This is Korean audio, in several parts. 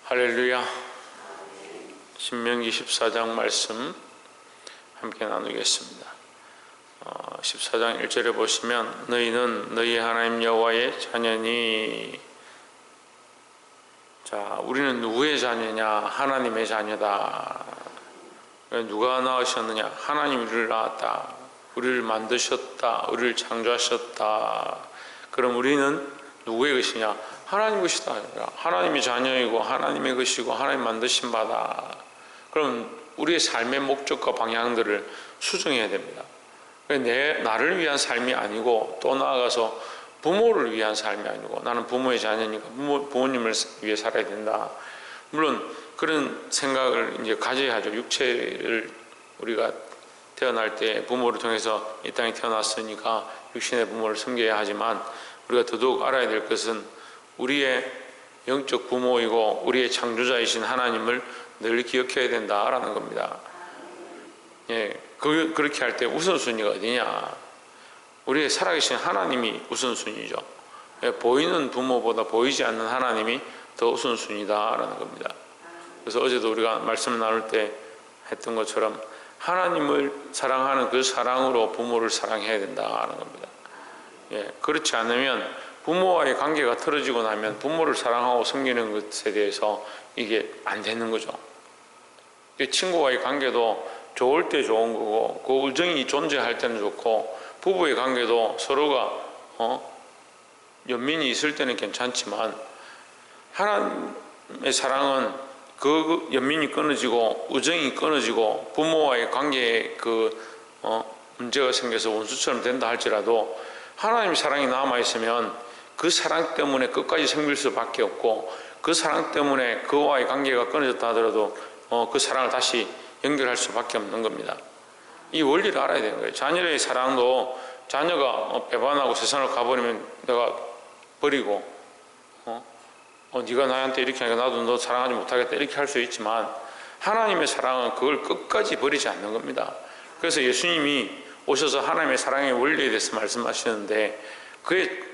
할렐루야. 신명기 14장 말씀 함께 나누겠습니다. 14장 1절에 보시면 너희는 너희 하나님 여호와의 자녀니. 자, 우리는 누구의 자녀냐? 하나님의 자녀다. 누가 낳으셨느냐? 하나님이 우리를 낳았다. 우리를 만드셨다. 우리를 창조하셨다. 그럼 우리는 누구의 것이냐? 하나님 것이다. 하나님의 자녀이고 하나님의 것이고 하나님 만드신 바다. 그럼 우리의 삶의 목적과 방향들을 수정해야 됩니다. 나를 위한 삶이 아니고, 또 나아가서 부모를 위한 삶이 아니고, 나는 부모의 자녀니까 부모님을 위해 살아야 된다. 물론 그런 생각을 이제 가져야죠. 육체를 우리가 태어날 때 부모를 통해서 이 땅에 태어났으니까 육신의 부모를 섬겨야 하지만, 우리가 더더욱 알아야 될 것은 우리의 영적 부모이고 우리의 창조자이신 하나님을 늘 기억해야 된다라는 겁니다. 예, 그렇게 할 때 우선순위가 어디냐? 우리의 살아계신 하나님이 우선순위죠. 예, 보이는 부모보다 보이지 않는 하나님이 더 우선순위다라는 겁니다. 그래서 어제도 우리가 말씀을 나눌 때 했던 것처럼 하나님을 사랑하는 그 사랑으로 부모를 사랑해야 된다는 겁니다. 예, 그렇지 않으면 부모와의 관계가 틀어지고 나면 부모를 사랑하고 섬기는 것에 대해서 이게 안 되는 거죠. 친구와의 관계도 좋을 때 좋은 거고, 그 우정이 존재할 때는 좋고, 부부의 관계도 서로가 연민이 있을 때는 괜찮지만, 하나님의 사랑은 그 연민이 끊어지고 우정이 끊어지고 부모와의 관계에 문제가 생겨서 원수처럼 된다 할지라도 하나님의 사랑이 남아있으면 그 사랑 때문에 끝까지 섬길 수밖에 없고, 그 사랑 때문에 그와의 관계가 끊어졌다 하더라도 그 사랑을 다시 연결할 수밖에 없는 겁니다. 이 원리를 알아야 되는 거예요. 자녀의 사랑도, 자녀가 배반하고 세상을 가버리면 내가 버리고 네가 나한테 이렇게 하니까 나도 너 사랑하지 못하겠다 이렇게 할 수 있지만, 하나님의 사랑은 그걸 끝까지 버리지 않는 겁니다. 그래서 예수님이 오셔서 하나님의 사랑의 원리에 대해서 말씀하시는데,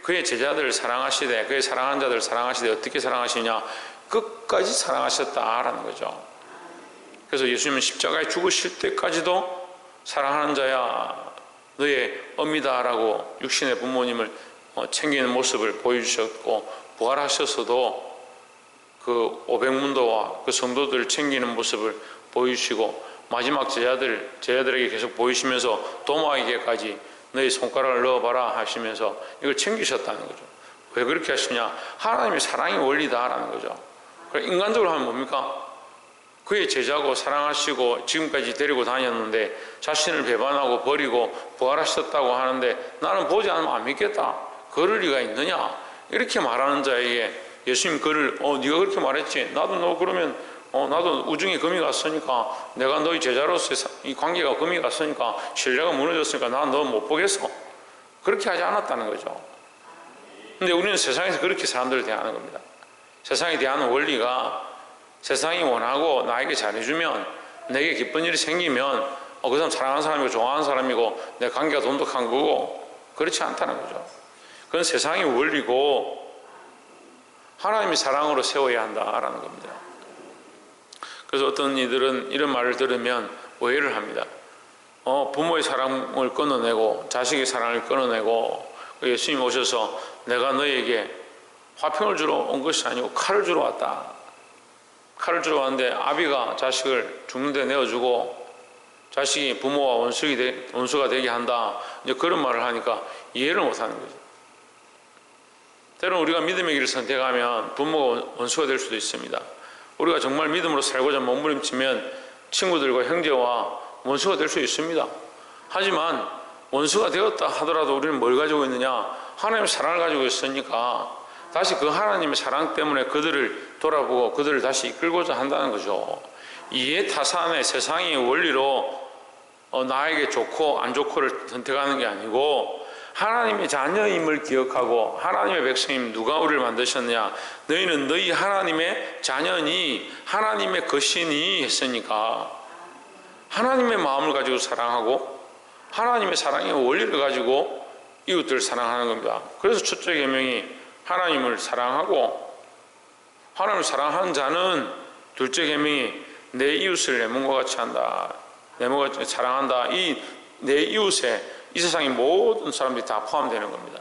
그의 제자들을 사랑하시되, 그의 사랑한 자들을 사랑하시되 어떻게 사랑하시냐? 끝까지 사랑하셨다라는 거죠. 그래서 예수님은 십자가에 죽으실 때까지도 사랑하는 자야 너의 어미다라고 육신의 부모님을 챙기는 모습을 보여주셨고, 부활하셔서도 그 500문도와 그 성도들을 챙기는 모습을 보여주시고, 마지막 제자들에게 계속 보이시면서 도마에게까지 너희 손가락을 넣어봐라 하시면서 이걸 챙기셨다는 거죠. 왜 그렇게 하시냐? 하나님의 사랑의 원리다라는 거죠. 인간적으로 하면 뭡니까? 그의 제자고 사랑하시고 지금까지 데리고 다녔는데 자신을 배반하고 버리고 부활하셨다고 하는데 나는 보지 않으면 안 믿겠다. 그럴 리가 있느냐? 이렇게 말하는 자에게 예수님 그를 네가 그렇게 말했지. 나도 너 그러면 나도 우중에 금이 갔으니까, 내가 너희 제자로서 이 관계가 금이 갔으니까, 신뢰가 무너졌으니까 난 너 못 보겠어. 그렇게 하지 않았다는 거죠. 근데 우리는 세상에서 그렇게 사람들을 대하는 겁니다. 세상에 대하는 원리가, 세상이 원하고 나에게 잘해주면, 내게 기쁜 일이 생기면 그 사람 사랑하는 사람이고 좋아하는 사람이고 내 관계가 돈독한 거고, 그렇지 않다는 거죠. 그건 세상의 원리고 하나님의 사랑으로 세워야 한다라는 겁니다. 그래서 어떤 이들은 이런 말을 들으면 오해를 합니다. 부모의 사랑을 끊어내고 자식의 사랑을 끊어내고, 예수님 오셔서 내가 너에게 화평을 주러 온 것이 아니고 칼을 주러 왔다. 칼을 주러 왔는데 아비가 자식을 죽는 데 내어주고 자식이 부모와 원수가 되게 한다. 이제 그런 말을 하니까 이해를 못하는 거죠. 때로는 우리가 믿음의 길을 선택하면 부모가 원수가 될 수도 있습니다. 우리가 정말 믿음으로 살고자 몸부림치면 친구들과 형제와 원수가 될 수 있습니다. 하지만 원수가 되었다 하더라도 우리는 뭘 가지고 있느냐? 하나님의 사랑을 가지고 있으니까 다시 그 하나님의 사랑 때문에 그들을 돌아보고 그들을 다시 이끌고자 한다는 거죠. 이해타산의 세상의 원리로 나에게 좋고 안 좋고를 선택하는 게 아니고, 하나님의 자녀임을 기억하고, 하나님의 백성임, 누가 우리를 만드셨느냐? 너희는 너희 하나님의 자녀니 하나님의 것이니 했으니까, 하나님의 마음을 가지고 사랑하고 하나님의 사랑의 원리를 가지고 이웃들을 사랑하는 겁니다. 그래서 첫째 계명이 하나님을 사랑하고 하나님을 사랑하는 자는 둘째 계명이 내 이웃을 내 몸과 같이 한다. 내 몸과 같이 사랑한다. 이 내 이웃에 이 세상의 모든 사람들이 다 포함되는 겁니다.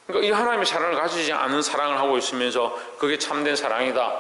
그러니까 이 하나님의 사랑을 가지지 않은 사랑을 하고 있으면서 그게 참된 사랑이다.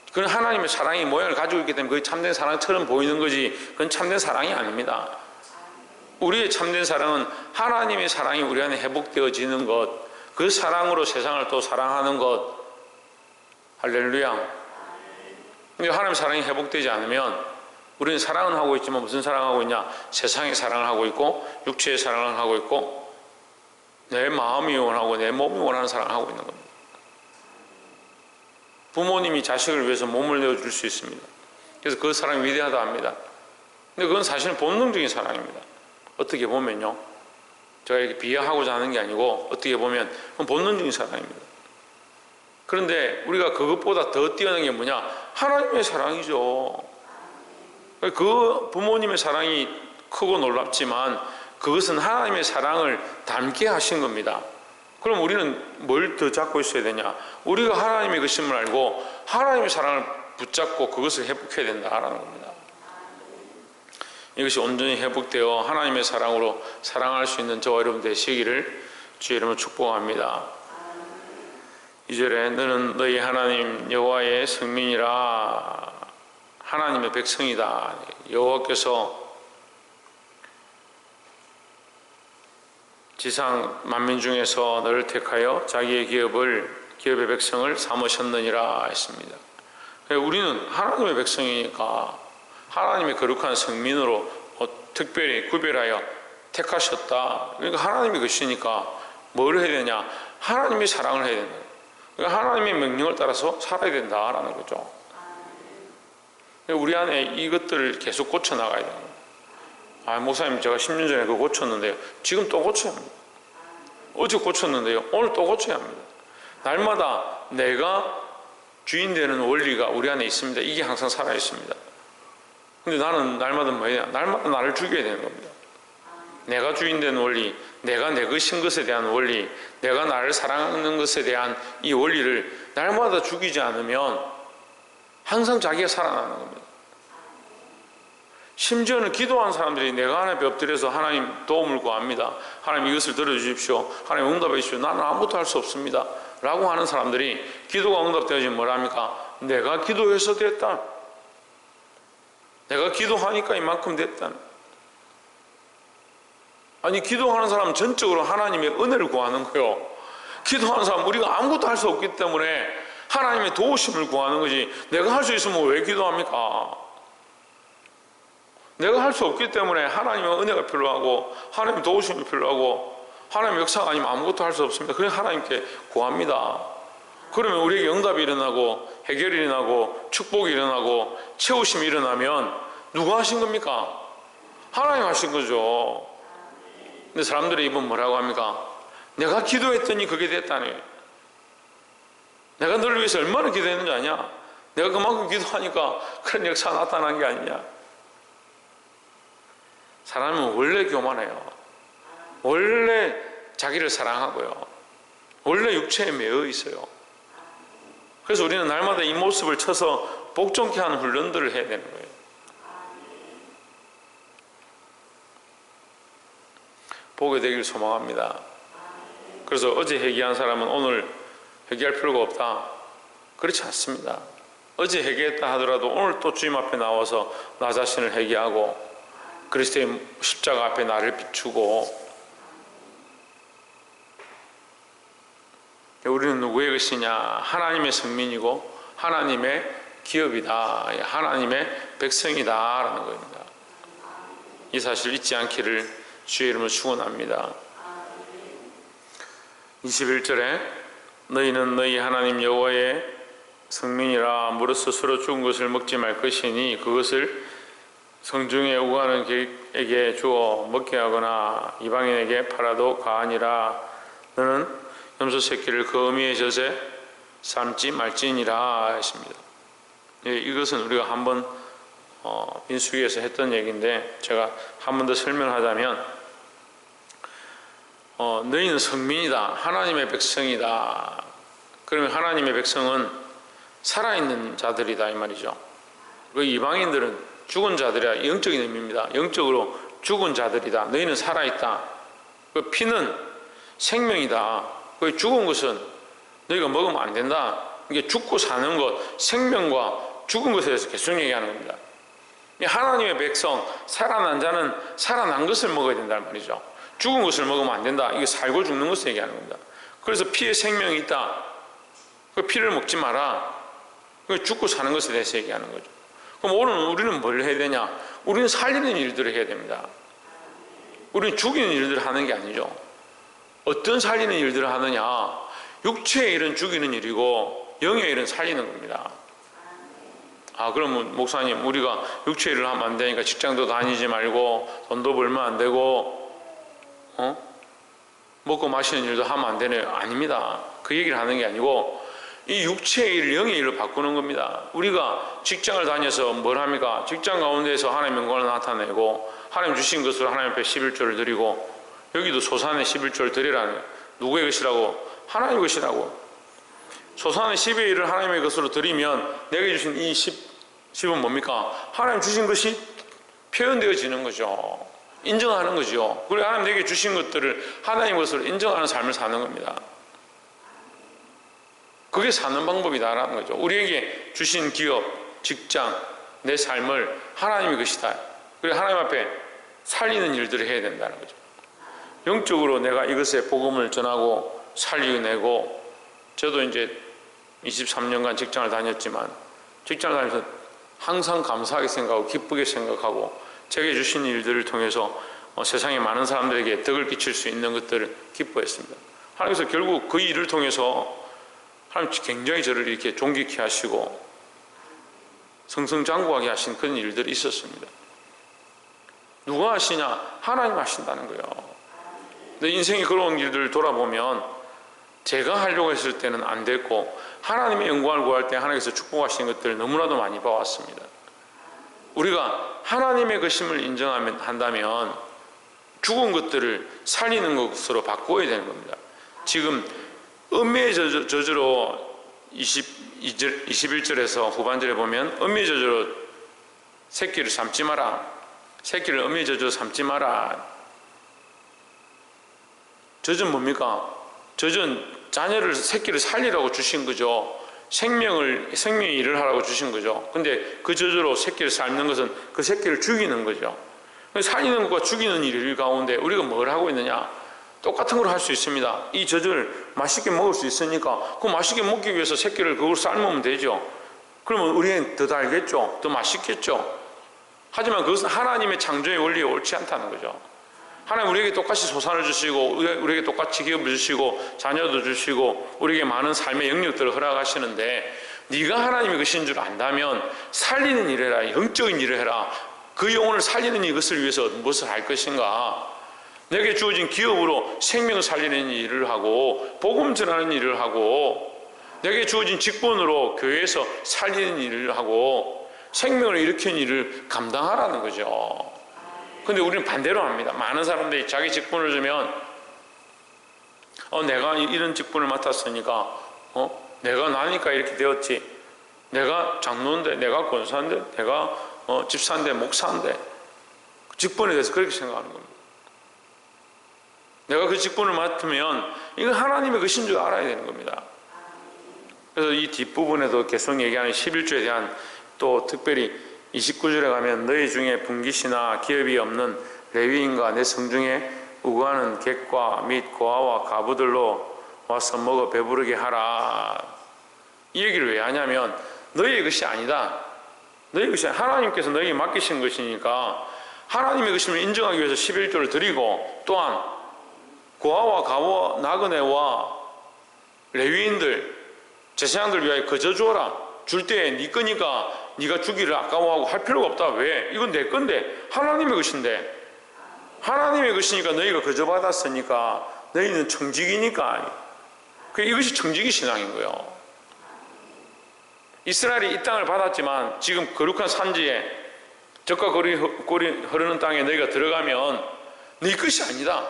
그건 하나님의 사랑이 모양을 가지고 있기 때문에 그게 참된 사랑처럼 보이는 거지 그건 참된 사랑이 아닙니다. 우리의 참된 사랑은 하나님의 사랑이 우리 안에 회복되어지는 것, 그 사랑으로 세상을 또 사랑하는 것. 할렐루야. 근데 하나님의 사랑이 회복되지 않으면 우리는 사랑은 하고 있지만 무슨 사랑하고 있냐? 세상의 사랑을 하고 있고 육체의 사랑을 하고 있고 내 마음이 원하고 내 몸이 원하는 사랑을 하고 있는 겁니다. 부모님이 자식을 위해서 몸을 내어줄 수 있습니다. 그래서 그 사랑이 위대하다 합니다. 근데 그건 사실은 본능적인 사랑입니다. 어떻게 보면요. 제가 이렇게 비하하고자 하는 게 아니고 어떻게 보면 그건 본능적인 사랑입니다. 그런데 우리가 그것보다 더 뛰어난 게 뭐냐? 하나님의 사랑이죠. 그 부모님의 사랑이 크고 놀랍지만 그것은 하나님의 사랑을 닮게 하신 겁니다. 그럼 우리는 뭘 더 잡고 있어야 되냐? 우리가 하나님의 것임을 알고 하나님의 사랑을 붙잡고 그것을 회복해야 된다라는 겁니다. 이것이 온전히 회복되어 하나님의 사랑으로 사랑할 수 있는 저와 여러분 되시기를 주의 이름으로 축복합니다. 2절에 너는 너희 하나님 여호와의 성민이라 하나님의 백성이다. 여호와께서 지상 만민 중에서 너를 택하여 자기의 기업의 백성을 삼으셨느니라 했습니다. 우리는 하나님의 백성이니까 하나님의 거룩한 성민으로 특별히 구별하여 택하셨다. 그러니까 하나님의 것이니까 뭘 해야 되냐? 하나님의 사랑을 해야 된다. 그러니까 하나님의 명령을 따라서 살아야 된다라는 거죠. 우리 안에 이것들을 계속 고쳐나가야 됩니다. 목사님 제가 10년 전에 그거 고쳤는데요. 지금 또 고쳐야 합니다. 어제 고쳤는데요. 오늘 또 고쳐야 합니다. 날마다 내가 주인 되는 원리가 우리 안에 있습니다. 이게 항상 살아 있습니다. 근데 나는 날마다 뭐냐? 날마다 나를 죽여야 되는 겁니다. 내가 주인 되는 원리, 내가 내 것인 것에 대한 원리, 내가 나를 사랑하는 것에 대한 이 원리를 날마다 죽이지 않으면 항상 자기가 살아나는 겁니다. 심지어는 기도한 사람들이 내가 하나님 앞에 엎드려서 하나님 도움을 구합니다. 하나님 이것을 들어주십시오. 하나님 응답해 주십시오. 나는 아무것도 할 수 없습니다. 라고 하는 사람들이 기도가 응답되어지면 뭐랍니까? 내가 기도해서 됐다. 내가 기도하니까 이만큼 됐다. 아니 기도하는 사람은 전적으로 하나님의 은혜를 구하는 거요. 기도하는 사람은 우리가 아무것도 할 수 없기 때문에 하나님의 도우심을 구하는 거지 내가 할 수 있으면 왜 기도합니까? 내가 할 수 없기 때문에 하나님의 은혜가 필요하고 하나님의 도우심이 필요하고 하나님의 역사가 아니면 아무것도 할 수 없습니다. 그래서 하나님께 구합니다. 그러면 우리에게 응답이 일어나고 해결이 일어나고 축복이 일어나고 채우심이 일어나면 누가 하신 겁니까? 하나님 하신 거죠. 근데 사람들이 이번 뭐라고 합니까? 내가 기도했더니 그게 됐다니. 내가 너를 위해서 얼마나 기도했는지 아냐? 내가 그만큼 기도하니까 그런 역사가 나타난 게 아니냐? 사람은 원래 교만해요. 원래 자기를 사랑하고요. 원래 육체에 매여 있어요. 그래서 우리는 날마다 이 모습을 쳐서 복종케 하는 훈련들을 해야 되는 거예요. 보게 되길 소망합니다. 그래서 어제 회개한 사람은 오늘 회개할 필요가 없다. 그렇지 않습니다. 어제 회개했다 하더라도 오늘 또 주님 앞에 나와서 나 자신을 회개하고 그리스도의 십자가 앞에 나를 비추고 우리는 누구의 것이냐? 하나님의 성민이고 하나님의 기업이다. 하나님의 백성이다 라는 겁니다. 이 사실을 잊지 않기를 주의 이름으로 축원합니다. 21절에 너희는 너희 하나님 여호와의 성민이라 무릇 스스로 죽은 것을 먹지 말 것이니 그것을 성중에 오가는 개에게 주어 먹게 하거나 이방인에게 팔아도 가하니라. 너는 염소 새끼를 그 어미의 젖에 삶지 말지니라 했습니다. 이것은 우리가 한번 민수기에서 했던 얘기인데 제가 한 번 더 설명하자면 너희는 성민이다. 하나님의 백성이다. 그러면 하나님의 백성은 살아있는 자들이다 이 말이죠. 그 이방인들은 죽은 자들이라 영적인 의미입니다. 영적으로 죽은 자들이다. 너희는 살아있다. 그 피는 생명이다. 그 죽은 것은 너희가 먹으면 안 된다. 이게 죽고 사는 것, 생명과 죽은 것에 대해서 계속 얘기하는 겁니다. 하나님의 백성, 살아난 자는 살아난 것을 먹어야 된다는 말이죠. 죽은 것을 먹으면 안 된다. 이게 살고 죽는 것을 얘기하는 겁니다. 그래서 피에 생명이 있다. 그 피를 먹지 마라. 죽고 사는 것에 대해서 얘기하는 거죠. 그럼 오늘 우리는 뭘 해야 되냐? 우리는 살리는 일들을 해야 됩니다. 우리는 죽이는 일들을 하는 게 아니죠. 어떤 살리는 일들을 하느냐? 육체의 일은 죽이는 일이고 영의 일은 살리는 겁니다. 그러면 목사님, 우리가 육체의 일을 하면 안 되니까 직장도 다니지 말고 돈도 벌면 안 되고 먹고 마시는 일도 하면 안 되네요. 아닙니다. 그 얘기를 하는 게 아니고 이 육체의 일, 영의 일을 바꾸는 겁니다. 우리가 직장을 다녀서 뭘 합니까? 직장 가운데에서 하나님의 영광을 나타내고 하나님 주신 것으로 하나님 앞에 11조를 드리고, 여기도 소산의 11조를 드리라는, 누구의 것이라고? 하나님의 것이라고. 소산의 10의 1을 하나님의 것으로 드리면 내게 주신 이 10은 뭡니까? 하나님 주신 것이 표현되어지는 거죠. 인정하는 거죠. 그리고 하나님 내게 주신 것들을 하나님 것으로 인정하는 삶을 사는 겁니다. 그게 사는 방법이다라는 거죠. 우리에게 주신 기업, 직장, 내 삶을 하나님의 것이다. 그리고 하나님 앞에 살리는 일들을 해야 된다는 거죠. 영적으로 내가 이것에 복음을 전하고 살리내고, 저도 이제 23년간 직장을 다녔지만 직장을 다니면서 항상 감사하게 생각하고 기쁘게 생각하고 제게 주신 일들을 통해서 세상에 많은 사람들에게 덕을 끼칠 수 있는 것들을 기뻐했습니다. 하나님께서 결국 그 일을 통해서 하나님 굉장히 저를 이렇게 존귀케 하시고 승승장구하게 하신 그런 일들이 있었습니다. 누가 하시냐? 하나님 하신다는 거예요. 내 인생의 그런 일들을 돌아보면 제가 하려고 했을 때는 안 됐고 하나님의 영광을 구할 때 하나님께서 축복하신 것들을 너무나도 많이 봐왔습니다. 우리가 하나님의 것임을 인정한다면 죽은 것들을 살리는 것으로 바꾸어야 되는 겁니다. 지금 음미의 저주로 21절에서 후반절에 보면 음미의 저주로 새끼를 삼지 마라. 새끼를 음미의 저주로 삼지 마라. 저주는 뭡니까? 저주는 자녀를, 새끼를 살리라고 주신 거죠. 생명의 일을 하라고 주신 거죠. 근데 그 저주로 새끼를 삶는 것은 그 새끼를 죽이는 거죠. 살리는 것과 죽이는 일 가운데 우리가 뭘 하고 있느냐? 똑같은 걸 할 수 있습니다. 이 젖을 맛있게 먹을 수 있으니까 그 맛있게 먹기 위해서 새끼를 그걸 삶으면 되죠. 그러면 우리는 더 달겠죠. 더 맛있겠죠. 하지만 그것은 하나님의 창조의 원리에 옳지 않다는 거죠. 하나님 우리에게 똑같이 소산을 주시고 우리에게 똑같이 기업을 주시고 자녀도 주시고 우리에게 많은 삶의 영역들을 허락하시는데, 네가 하나님의 것인 줄 안다면 살리는 일을 해라. 영적인 일을 해라. 그 영혼을 살리는 이것을 위해서 무엇을 할 것인가? 내게 주어진 기업으로 생명을 살리는 일을 하고 복음 전하는 일을 하고, 내게 주어진 직분으로 교회에서 살리는 일을 하고 생명을 일으키는 일을 감당하라는 거죠. 근데 우리는 반대로 합니다. 많은 사람들이 자기 직분을 주면 내가 이런 직분을 맡았으니까 내가 나니까 이렇게 되었지, 내가 장로인데, 내가 권사인데, 내가 집사인데, 목사인데, 직분에 대해서 그렇게 생각하는 겁니다. 내가 그 직분을 맡으면 이건 하나님의 것인 줄 알아야 되는 겁니다. 그래서 이 뒷부분에도 계속 얘기하는 11조에 대한, 또 특별히 29절에 가면 너희 중에 분깃이나 기업이 없는 레위인과 내 성중에 우거하는 객과 및 고아와 가부들로 와서 먹어 배부르게 하라. 이 얘기를 왜 하냐면 너희의 것이 아니다. 너희의 것이 아니라 하나님께서 너희에게 맡기신 것이니까 하나님의 것임을 인정하기 위해서 11조를 드리고, 또한 고아와 가부, 나그네와 레위인들, 제사장들 위하여 거저 주어라. 줄 때 네 거니까 네가 주기를 아까워하고 할 필요가 없다. 왜? 이건 내 건데, 하나님의 것인데, 하나님의 것이니까 너희가 거저 받았으니까 너희는 청지기니까. 이것이 청지기 신앙인 거예요. 이스라엘이 이 땅을 받았지만 지금 거룩한 산지에 젖과 꿀이 흐르는 땅에 너희가 들어가면 네 것이 아니다.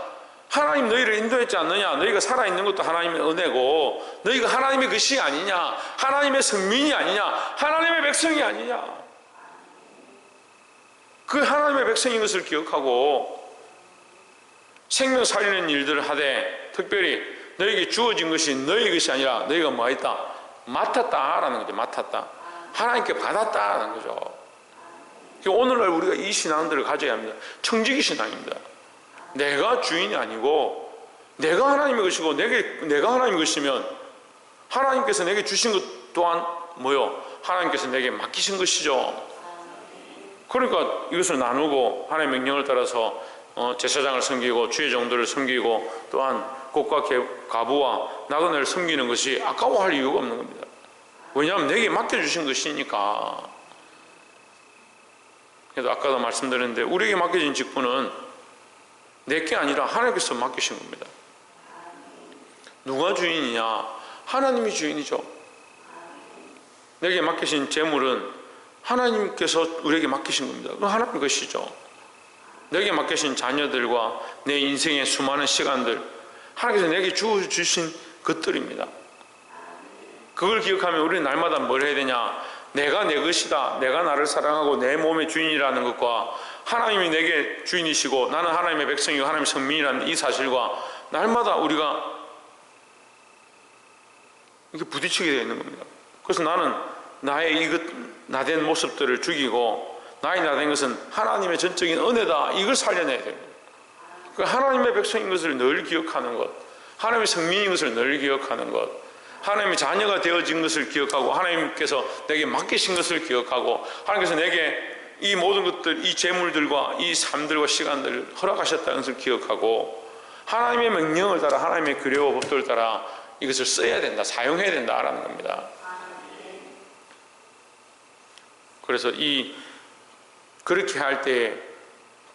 하나님 너희를 인도했지 않느냐? 너희가 살아있는 것도 하나님의 은혜고 너희가 하나님의 것이 아니냐? 하나님의 성민이 아니냐? 하나님의 백성이 아니냐? 그 하나님의 백성인 것을 기억하고 생명 살리는 일들을 하되 특별히 너희에게 주어진 것이 너희 것이 아니라 너희가 뭐 했다? 맡았다라는 거죠. 맡았다. 하나님께 받았다라는 거죠. 오늘날 우리가 이 신앙들을 가져야 합니다. 청지기 신앙입니다. 내가 주인이 아니고 내가 하나님의 것이고 내가 하나님의 것이면 하나님께서 내게 주신 것 또한 뭐요? 하나님께서 내게 맡기신 것이죠. 그러니까 이것을 나누고 하나님의 명령을 따라서 제사장을 섬기고 주의 종들을 섬기고 또한 곡과 가부와 나그네를 섬기는 것이 아까워할 이유가 없는 겁니다. 왜냐하면 내게 맡겨주신 것이니까. 그래서 아까도 말씀드렸는데 우리에게 맡겨진 직분은 내게 아니라 하나님께서 맡기신 겁니다. 누가 주인이냐? 하나님이 주인이죠. 내게 맡기신 재물은 하나님께서 우리에게 맡기신 겁니다. 그건 하나님 것이죠. 내게 맡기신 자녀들과 내 인생의 수많은 시간들, 하나님께서 내게 주신 것들입니다. 그걸 기억하면 우리는 날마다 뭘 해야 되냐? 내가 내 것이다. 내가 나를 사랑하고 내 몸의 주인이라는 것과 하나님이 내게 주인이시고 나는 하나님의 백성이고 하나님의 성민이라는 이 사실과 날마다 우리가 이렇게 부딪히게 되어 있는 겁니다. 그래서 나는 나의 이것 나된 모습들을 죽이고 나의 나된 것은 하나님의 전적인 은혜다. 이걸 살려내야 됩니다. 그 하나님의 백성인 것을 늘 기억하는 것, 하나님의 성민인 것을 늘 기억하는 것, 하나님의 자녀가 되어진 것을 기억하고 하나님께서 내게 맡기신 것을 기억하고 하나님께서 내게 이 모든 것들, 이 재물들과 이 삶들과 시간들을 허락하셨다는 것을 기억하고 하나님의 명령을 따라 하나님의 규례와 법도를 따라 이것을 써야 된다, 사용해야 된다라는 겁니다. 그래서 그렇게 할 때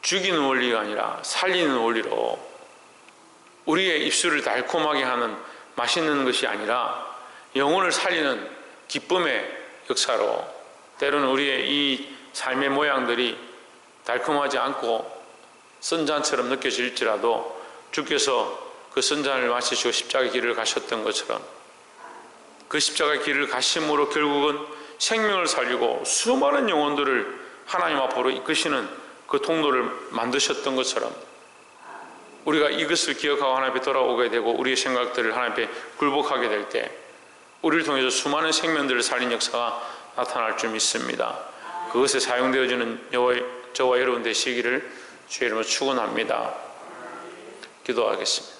죽이는 원리가 아니라 살리는 원리로 우리의 입술을 달콤하게 하는 맛있는 것이 아니라 영혼을 살리는 기쁨의 역사로 때로는 우리의 이 삶의 모양들이 달콤하지 않고 선잔처럼 느껴질지라도 주께서 그 선잔을 마시시고 십자가의 길을 가셨던 것처럼 그 십자가의 길을 가심으로 결국은 생명을 살리고 수많은 영혼들을 하나님 앞으로 이끄시는 그 통로를 만드셨던 것처럼 우리가 이것을 기억하고 하나님 앞에 돌아오게 되고 우리의 생각들을 하나님 앞에 굴복하게 될 때 우리를 통해서 수많은 생명들을 살린 역사가 나타날 줄 믿습니다. 그것에 사용되어지는 저와 여러분 되시기를 주의 이름으로 축원합니다. 기도하겠습니다.